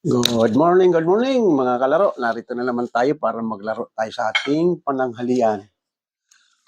Good morning mga kalaro. Narito na naman tayo para maglaro tayo sa ating pananghalian.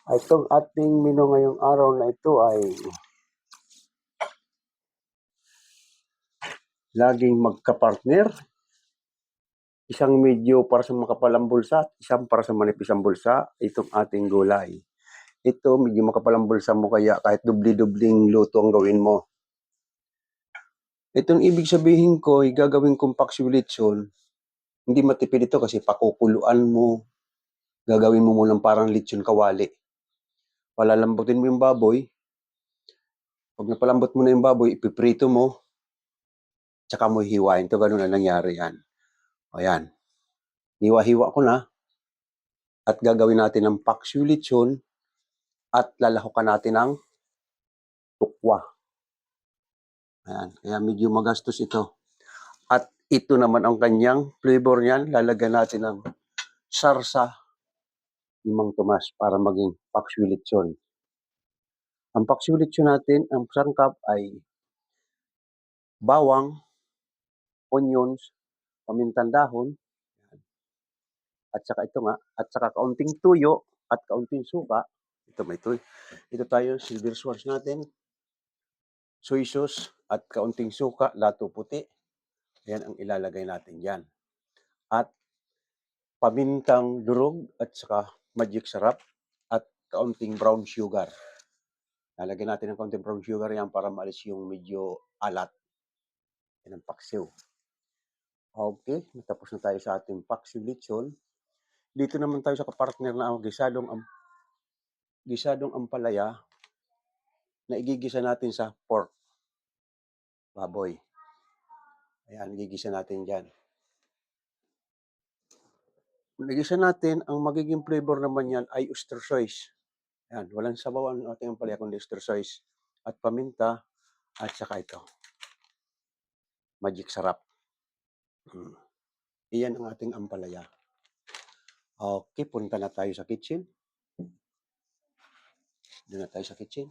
Itong ating menu ngayong araw na ito ay laging magkapartner. Isang medyo para sa makapalang bulsa, isang para sa manipis ang bulsa, itong ating gulay. Ito medyo makapalang bulsa mo kaya kahit dubli-dubling luto ang gawin mo. Itong ibig sabihin ko ay gagawin kong paksiw lechon. Hindi matipid ito kasi pakukuluan mo. Gagawin mo munang parang lechon kawali. Palalambutin mo yung baboy. Pag napalambot mo na yung baboy, ipiprito mo, tsaka mo hiwain. Ito ganun na nangyari yan. O yan. Hiwa-hiwa ko na. At gagawin natin ng paksiw lechon at lalahukan natin ng tukwa. Ayan. Kaya medyo magastos ito. At ito naman ang kanyang flavor niyan. Lalagyan natin ng sarsa ni Mang Tomas para maging paksiw lechon. Ang paksiw lechon natin, ang sangkap ay bawang, onions, pamintang dahon, at saka ito nga, at saka kaunting tuyo at kaunting suka. Ito may tuyo. Ito tayo, silver swords natin, soy sauce at kaunting suka, lato puti. Yan ang ilalagay natin dyan. At pamintang durog at saka magic sarap at kaunting brown sugar. Lalagyan natin ng kaunting brown sugar yan para maalis yung medyo alat. Yan ang paksiw. Okay, natapos na tayo sa ating paksiw lechon. Dito naman tayo sa kapartner na gisadong ampalaya na igigisa natin sa pork. Baboy. Ayan, igigisa natin dyan. Igigisa natin, ang magiging flavor naman yan ay oyster sauce. Ayan, walang sabaw ang ating ampalaya kundi oyster sauce at paminta at saka ito. Magic sarap. Iyan ang ating ampalaya. Okay, punta na tayo sa kitchen. Doon na tayo sa kitchen.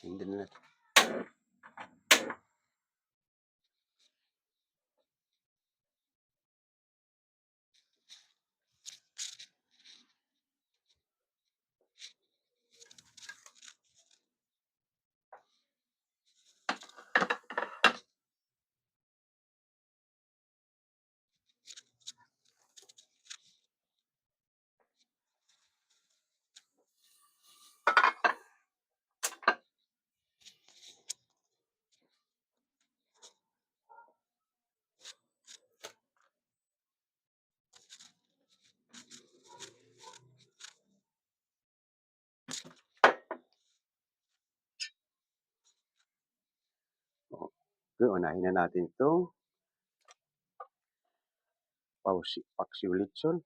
Sindan na natin. Okay, unahin na natin itong paksiw lechon.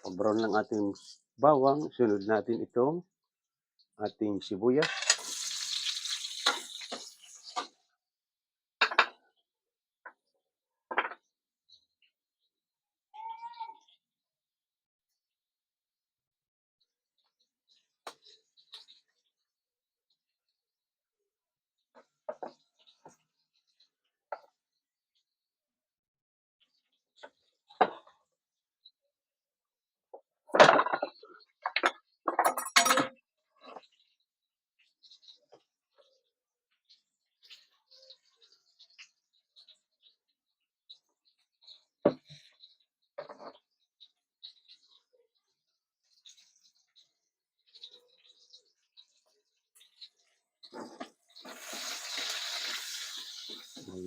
Pag-brown ng ating bawang, sunod natin itong ating sibuyas.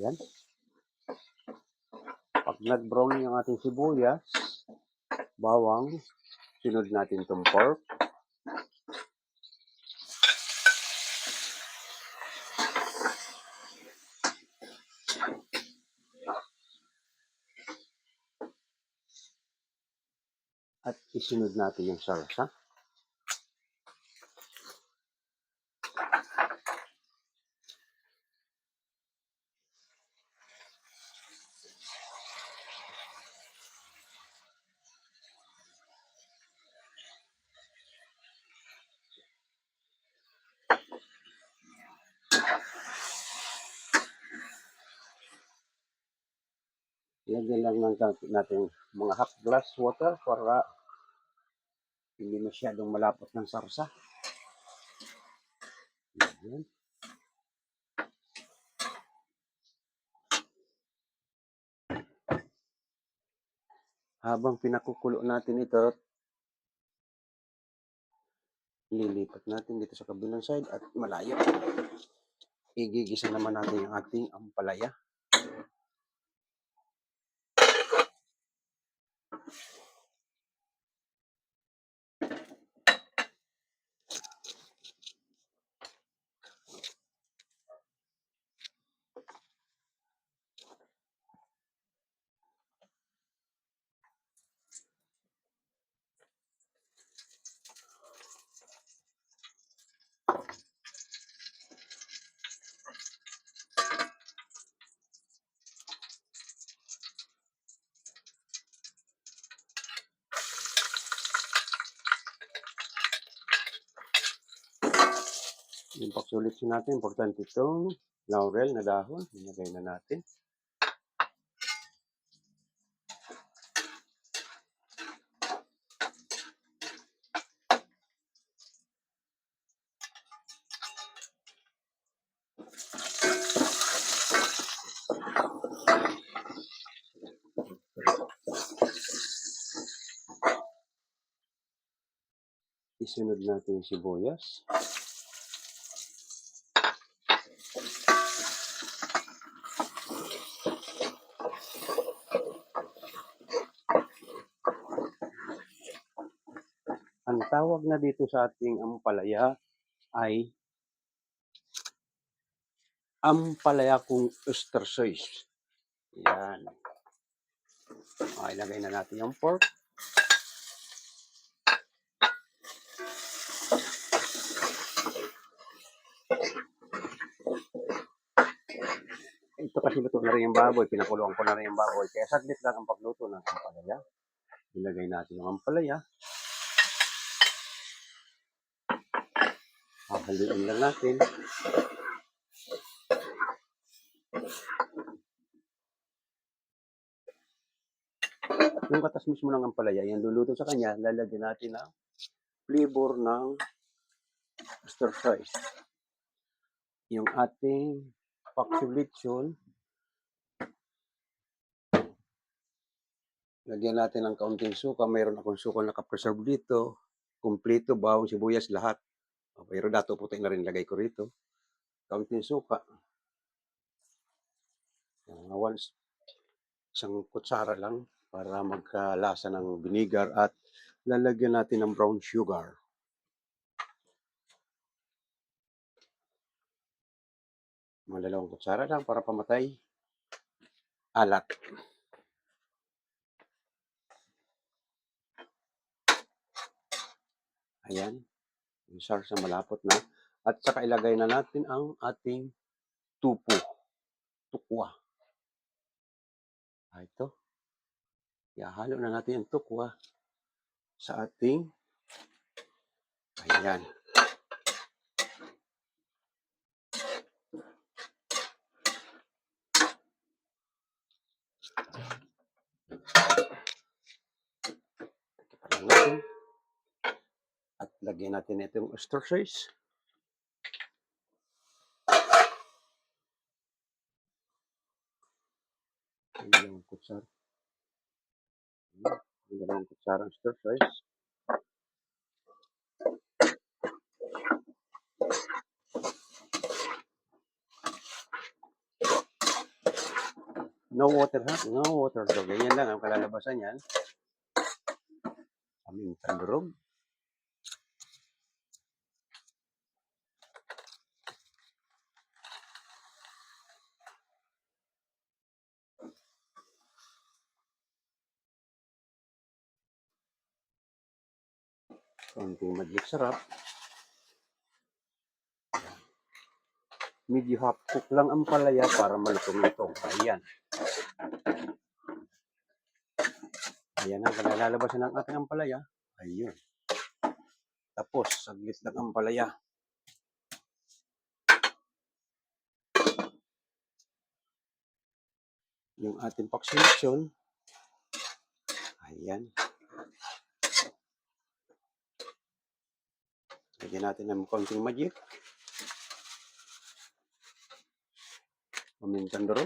Ayan. Pag nag-brown yung ating sibuyas, bawang, sunod natin itong pork. At isunod natin yung salsa. Lagyan lang natin mga half glass water para hindi masyadong malapot ng sarsa. Ayan. Habang pinakukulo natin ito, lilipat natin dito sa kabilang side at malayo. Igigisa naman natin yung ating ampalaya. Yung pagsulit natin, importante itong laurel na dahon. Ilagay na natin. Isunod natin yung sibuyas. Ang tawag na dito sa ating ampalaya ay ampalaya kung ostracise. Yan. Okay, ilagay na natin yung pork. Ito kasi luto na rin yung baboy. Pinakuluan ko na rin yung baboy. Kaya saglit lang ang pagluto ng ampalaya. Ilagay natin yung ampalaya. Hahaluin lang natin. Yung katas mismo ng ampalaya, yung luluto sa kanya, lalagyan natin ang flavor ng stir fry. Yung ating paksiblitsyon, lagyan natin ng kaunting suka. Mayroon akong suka naka-preserve dito. Kompleto, bawang, sibuyas, lahat. Pero dato puti na rin lagay ko rito. Kaunting suka. Once, isang kutsara lang para magkalasa ng vinegar at lalagyan natin ng brown sugar. Mga 2 kutsara lang para pamatay alat. Ayan. Yung sarsa malapot na. At saka ilagay na natin ang ating tupo. Tukwa. Ito. Ihalo na natin yung tukwa sa ating ayan. Parang natin. At lagyan natin itong ostracise. Yung 2 kutsara. Yung 2 kutsara ng ostracise. No water ha? No water. So, ganyan lang ang kalalabasan yan. Pamintang durog. Konting magic sarap. Medyo half cook lang ang palaya para malutong-lutong. Ayan. Ayan ang kalalabasan ng ating ampalaya. Ayun. Tapos, saglit lang ang palaya. Yung ating pakseleksyon. Ayan. Lagyan natin ng konting magic. Pamintang durog.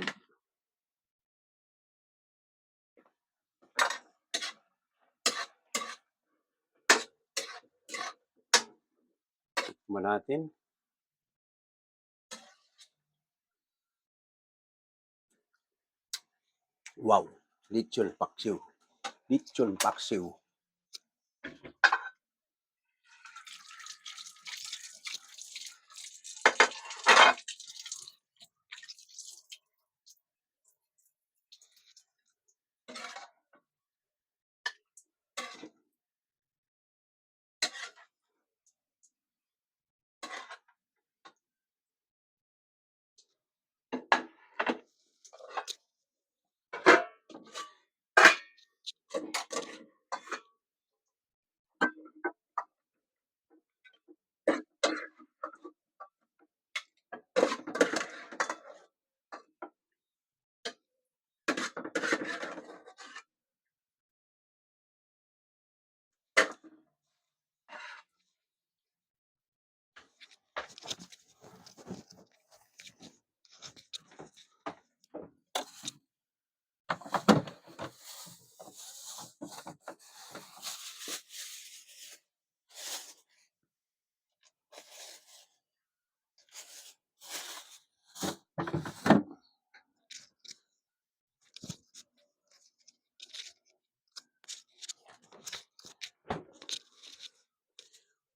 Tikman natin. Wow! Lechon paksiw. Lechon paksiw.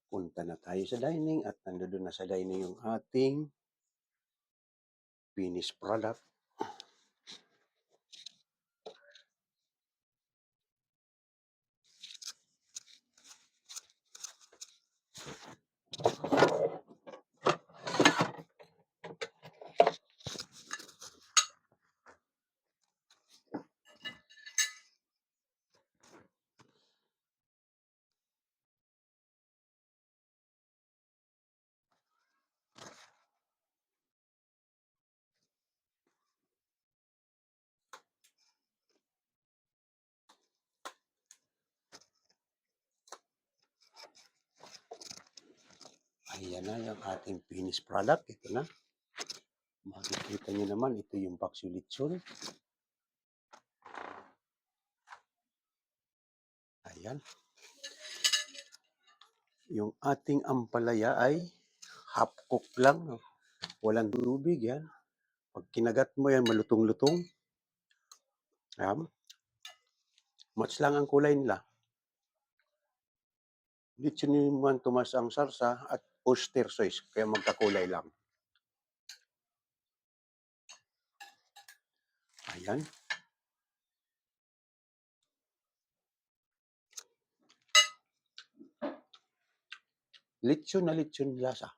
Punta na tayo sa dining at nandoon na sa dining yung ating finished product. Ayan na yung ating finished product. Ito na. Makikita nyo naman, ito yung paksiw lechon. Ayan. Yung ating ampalaya ay half cook lang. Walang tubig yan. Pag kinagat mo yan, malutong-lutong. Ayan. Match lang ang kulay nila. Lechon ni Juan Tomas ang sarsa at oyster sauce. Kaya magkakulay lang. Ayan. Lechon na lechon lasa.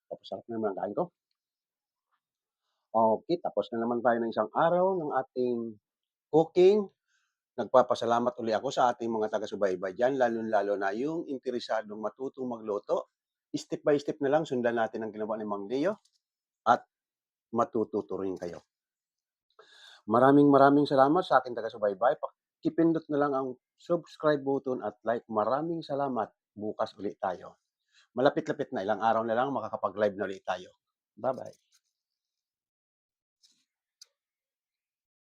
Tapos sarap na naman ang kain ko. Okay, tapos na naman tayo ng isang araw ng ating cooking. Nagpapasalamat uli ako sa ating mga taga-subaybay dyan, lalo-lalo na yung interesadong matutong magluto. Step by step na lang, sundan natin ang ginawa ni Mang Leo at matututo rin kayo. Maraming salamat sa aking taga-subaybay. Pakipindot na lang ang subscribe button at like. Maraming salamat. Bukas ulit tayo. Malapit-lapit na, ilang araw na lang makakapag-live na ulit tayo. Bye-bye.